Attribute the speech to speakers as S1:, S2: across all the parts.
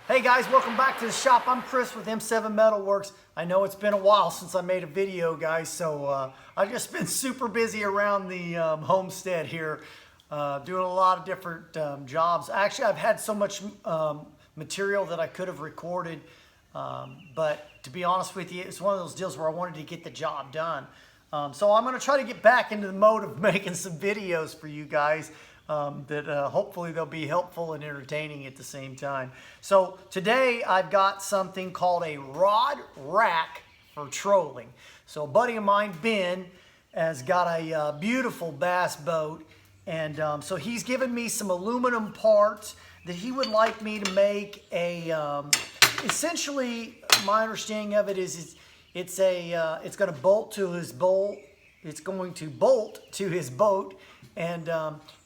S1: Hey guys, welcome back to the shop. I'm Chris with M7 Metalworks. I know it's been a while since I made a video, guys, so I've just been super busy around the homestead here, doing a lot of different jobs. Actually, I've had so much material that I could have recorded, but to be honest with you, it's one of those deals where I wanted to get the job done. So I'm going to try to get back into the mode of making some videos for you guys. That hopefully they'll be helpful and entertaining at the same time. So today I've got something called a rod rack for trolling. So a buddy of mine, Ben, has got a beautiful bass boat, and so he's given me some aluminum parts that he would like me to make a, essentially my understanding of it is it's going to bolt to his boat. It's going to bolt to his boat, and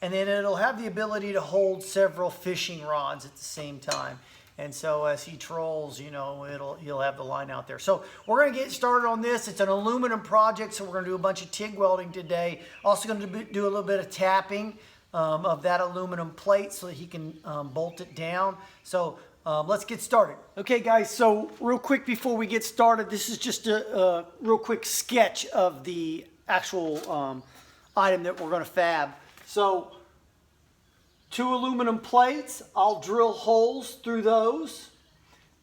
S1: then it'll have the ability to hold several fishing rods at the same time. And so as he trolls, you know, he'll have the line out there. So we're going to get started on this. It's an aluminum project, so we're going to do a bunch of TIG welding today. Also going to do a little bit of tapping of that aluminum plate so that he can bolt it down. So let's get started. Okay guys, so real quick before we get started, this is just a real quick sketch of the actual item that we're going to fab. So 2 aluminum plates, I'll drill holes through those,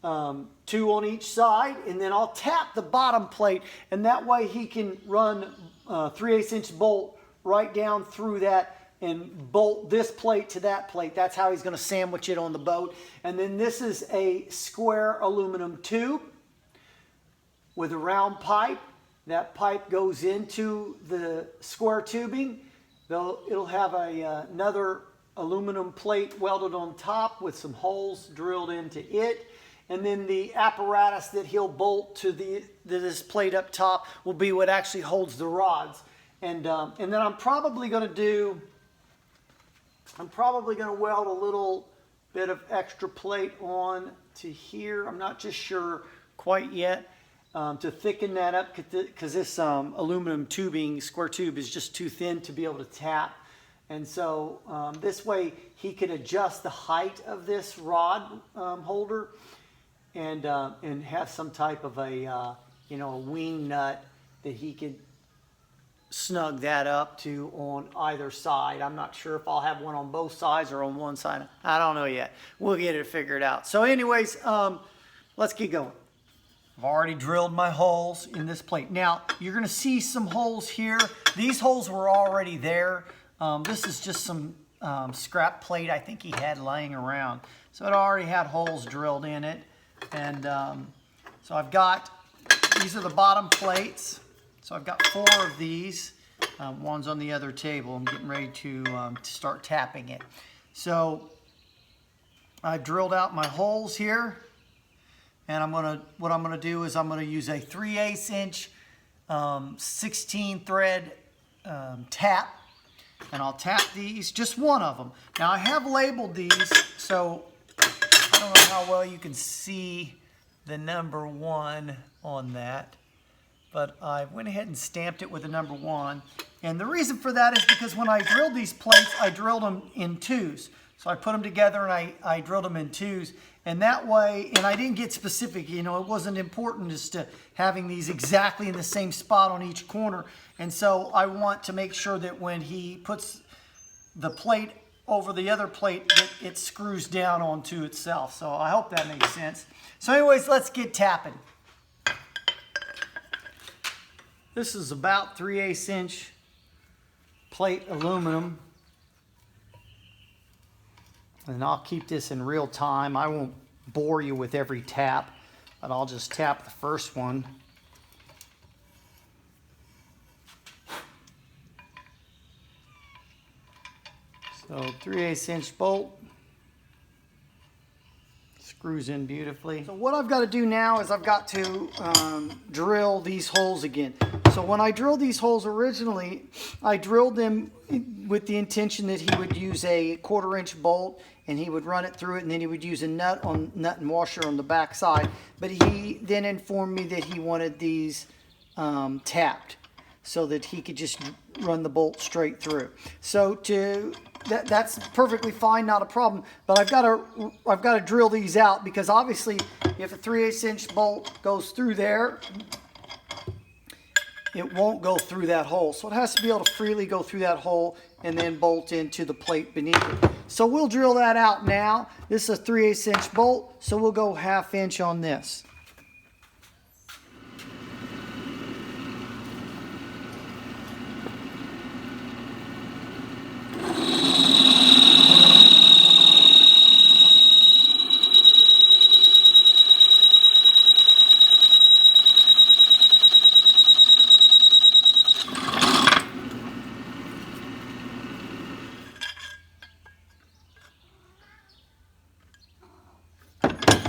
S1: 2 on each side, and then I'll tap the bottom plate, and that way he can run 3/8 inch bolt right down through that and bolt this plate to that plate. That's how he's going to sandwich it on the boat. And then this is a square aluminum tube with a round pipe. That pipe goes into the square tubing. It'll have another aluminum plate welded on top with some holes drilled into it. And then the apparatus that he'll bolt to this plate up top will be what actually holds the rods. And then I'm probably going to weld a little bit of extra plate on to here. I'm not just sure quite yet. To thicken that up, because this aluminum tubing, square tube, is just too thin to be able to tap. And so this way he can adjust the height of this rod holder and have some type of a wing nut that he could snug that up to on either side. I'm not sure if I'll have one on both sides or on one side. I don't know yet. We'll get it figured out. So anyways, let's get going. I've already drilled my holes in this plate. Now, you're going to see some holes here. These holes were already there. This is just some scrap plate I think he had laying around. So it already had holes drilled in it. And so I've got, these are the bottom plates. So I've got 4 of these. One's on the other table. I'm getting ready to start tapping it. So I drilled out my holes here. And what I'm gonna do is I'm gonna use a 3/8 inch 16 thread tap, and I'll tap these, just one of them. Now I have labeled these, so I don't know how well you can see the number 1 on that, but I went ahead and stamped it with the number 1. And the reason for that is because when I drilled these plates, I drilled them in 2s. So I put them together and I drilled them in 2s. And that way, and I didn't get specific, you know, it wasn't important as to having these exactly in the same spot on each corner. And so I want to make sure that when he puts the plate over the other plate, that it screws down onto itself. So I hope that makes sense. So anyways, let's get tapping. This is about 3/8 inch plate aluminum. And I'll keep this in real time. I won't bore you with every tap, but I'll just tap the first one. So 3/8 inch bolt. Screws in beautifully. So what I've got to do now is I've got to drill these holes again. So when I drilled these holes originally, I drilled them with the intention that he would use a 1/4 inch bolt and he would run it through it, and then he would use a nut and washer on the back side. But he then informed me that he wanted these tapped so that he could just run the bolt straight through. So to that's perfectly fine, not a problem. But I've got to drill these out, because obviously if a 3/8 inch bolt goes through there, it won't go through that hole. So it has to be able to freely go through that hole and then bolt into the plate beneath it. So we'll drill that out now. This is a 3/8 inch bolt, so we'll go 1/2 inch on this.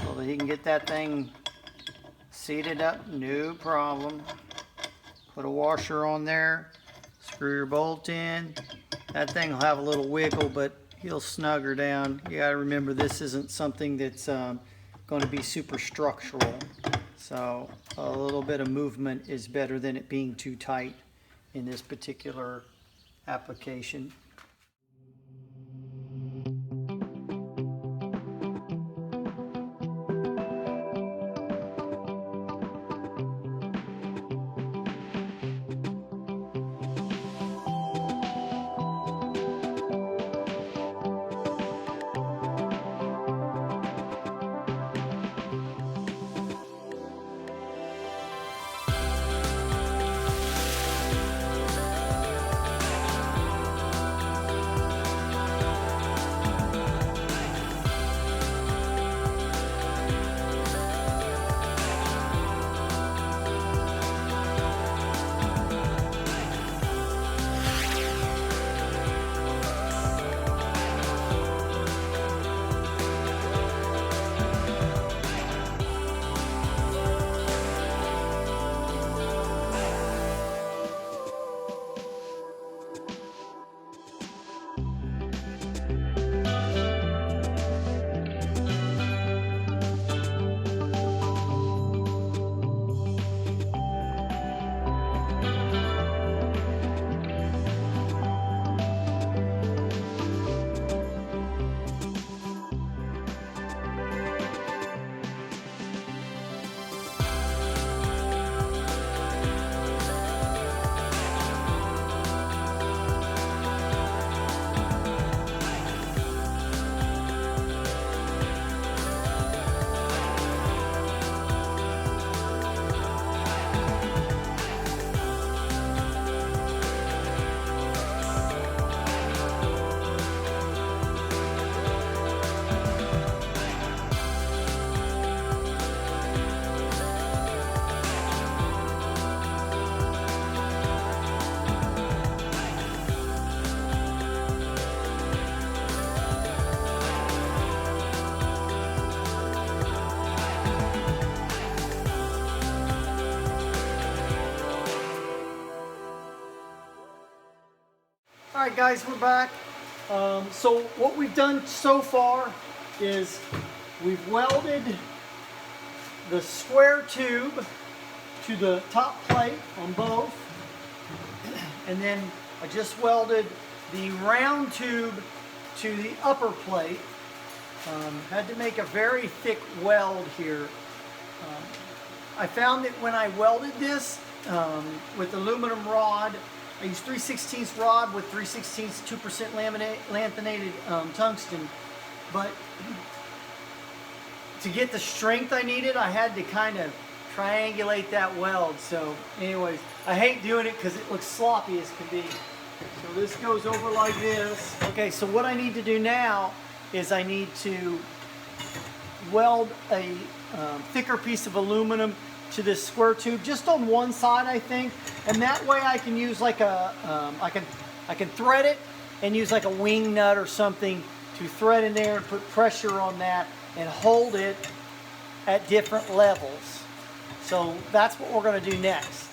S1: So that he can get that thing seated up, no problem. Put a washer on there, screw your bolt in. That thing will have a little wiggle, but he'll snugger down. You gotta remember, this isn't something that's going to be super structural. So a little bit of movement is better than it being too tight in this particular application. Alright guys, we're back. So what we've done so far is we've welded the square tube to the top plate on both, and then I just welded the round tube to the upper plate. Had to make a very thick weld here. I found that when I welded this with aluminum rod, I used 3/16 rod with 3/16 2% laminated tungsten, but to get the strength I needed, I had to kind of triangulate that weld. So anyways, I hate doing it because it looks sloppy as can be. So this goes over like this. Okay, so what I need to do now is I need to weld a thicker piece of aluminum to this square tube just on one side, I think, and that way I can use like a I can thread it and use like a wing nut or something to thread in there and put pressure on that and hold it at different levels. So that's what we're going to do next.